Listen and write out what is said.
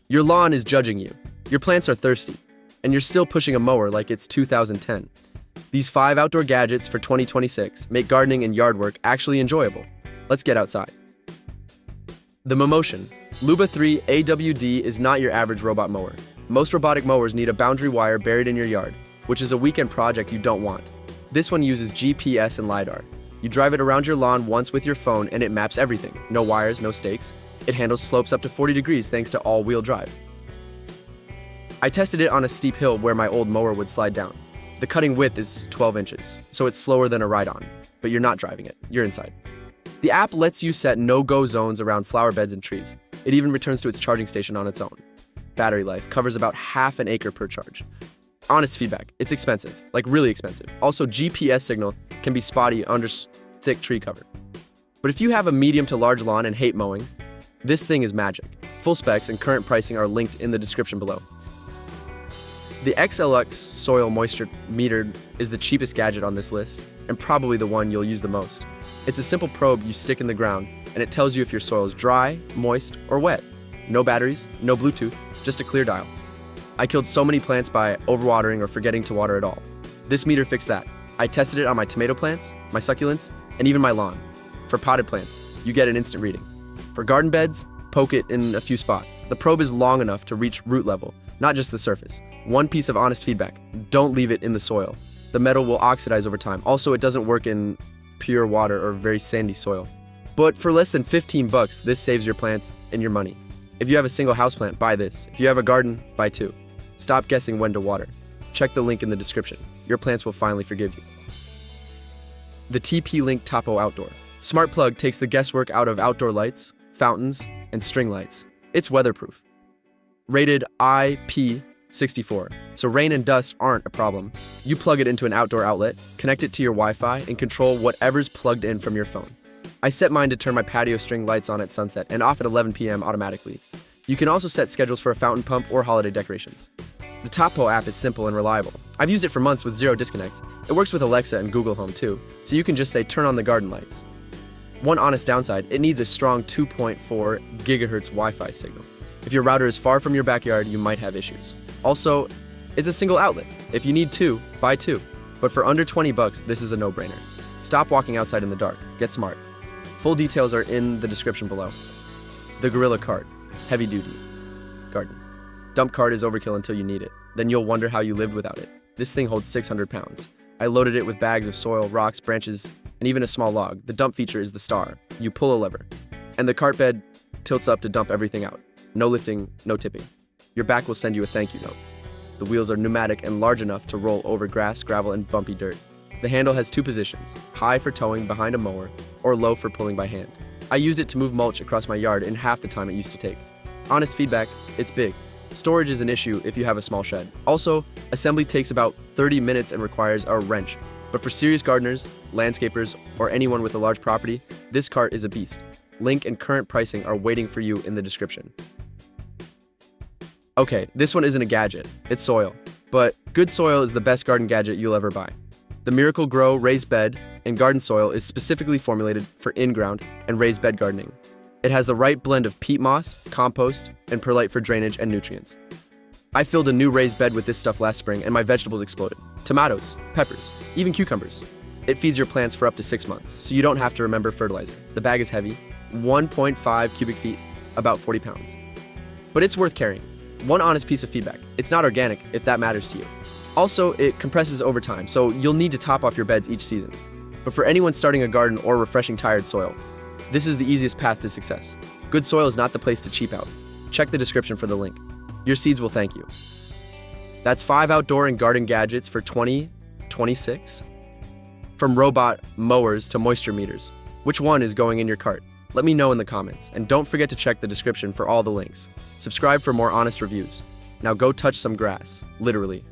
Your lawn is judging you. Your plants are thirsty. And you're still pushing a mower like it's 2010. These 5 outdoor gadgets for 2026 make gardening and yard work actually enjoyable. Let's get outside. The MAMMOTION LUBA 3 AWD is not your average robot mower. Most robotic mowers need a boundary wire buried in your yard, which is a weekend project you don't want. This one uses GPS and LiDAR. You drive it around your lawn once with your phone and it maps everything. No wires, no stakes. It handles slopes up to 40 degrees thanks to all-wheel drive. I tested it on a steep hill where my old mower would slide down. The cutting width is 12 inches, so it's slower than a ride-on, but you're not driving it, you're inside. The app lets you set no-go zones around flower beds and trees. It even returns to its charging station on its own. Battery life covers about half an acre per charge. Honest feedback, it's expensive, like really expensive. Also, GPS signal can be spotty under thick tree cover. But if you have a medium to large lawn and hate mowing, this thing is magic. Full specs and current pricing are linked in the description below. The XLUX soil moisture meter is the cheapest gadget on this list, and probably the one you'll use the most. It's a simple probe you stick in the ground, and it tells you if your soil is dry, moist, or wet. No batteries, no Bluetooth, just a clear dial. I killed so many plants by overwatering or forgetting to water at all. This meter fixed that. I tested it on my tomato plants, my succulents, and even my lawn. For potted plants, you get an instant reading. For garden beds, poke it in a few spots. The probe is long enough to reach root level, not just the surface. One piece of honest feedback, don't leave it in the soil. The metal will oxidize over time. Also, it doesn't work in pure water or very sandy soil. But for less than 15 bucks, this saves your plants and your money. If you have a single houseplant, buy this. If you have a garden, buy 2. Stop guessing when to water. Check the link in the description. Your plants will finally forgive you. The TP-Link Tapo Outdoor. Smart plug takes the guesswork out of outdoor lights, fountains, and string lights. It's weatherproof. Rated IP64, so rain and dust aren't a problem. You plug it into an outdoor outlet, connect it to your Wi-Fi, and control whatever's plugged in from your phone. I set mine to turn my patio string lights on at sunset and off at 11 p.m. automatically. You can also set schedules for a fountain pump or holiday decorations. The Tapo app is simple and reliable. I've used it for months with 0 disconnects. It works with Alexa and Google Home too, so you can just say turn on the garden lights. One honest downside, it needs a strong 2.4 gigahertz Wi-Fi signal. If your router is far from your backyard, you might have issues. Also, it's a single outlet. If you need 2, buy 2. But for under 20 bucks, this is a no-brainer. Stop walking outside in the dark. Get smart. Full details are in the description below. The Gorilla Cart. Heavy duty. Garden. Dump cart is overkill until you need it. Then you'll wonder how you lived without it. This thing holds 600 pounds. I loaded it with bags of soil, rocks, branches, and even a small log. The dump feature is the star. You pull a lever. And the cart bed tilts up to dump everything out. No lifting, no tipping. Your back will send you a thank you note. The wheels are pneumatic and large enough to roll over grass, gravel, and bumpy dirt. The handle has 2 positions, high for towing behind a mower, or low for pulling by hand. I used it to move mulch across my yard in half the time it used to take. Honest feedback, it's big. Storage is an issue if you have a small shed. Also, assembly takes about 30 minutes and requires a wrench. But for serious gardeners, landscapers, or anyone with a large property, this cart is a beast. Link and current pricing are waiting for you in the description. Okay, this one isn't a gadget, it's soil. But good soil is the best garden gadget you'll ever buy. The Miracle-Gro raised bed and garden soil is specifically formulated for in-ground and raised bed gardening. It has the right blend of peat moss, compost, and perlite for drainage and nutrients. I filled a new raised bed with this stuff last spring and my vegetables exploded. Tomatoes, peppers, even cucumbers. It feeds your plants for up to 6 months, so you don't have to remember fertilizer. The bag is heavy, 1.5 cubic feet, about 40 pounds. But it's worth carrying. One honest piece of feedback, it's not organic if that matters to you. Also, it compresses over time, so you'll need to top off your beds each season. But for anyone starting a garden or refreshing tired soil, this is the easiest path to success. Good soil is not the place to cheap out. Check the description for the link. Your seeds will thank you. That's 5 outdoor and garden gadgets for 2026. From robot mowers to moisture meters. Which one is going in your cart? Let me know in the comments, and don't forget to check the description for all the links. Subscribe for more honest reviews. Now go touch some grass, literally.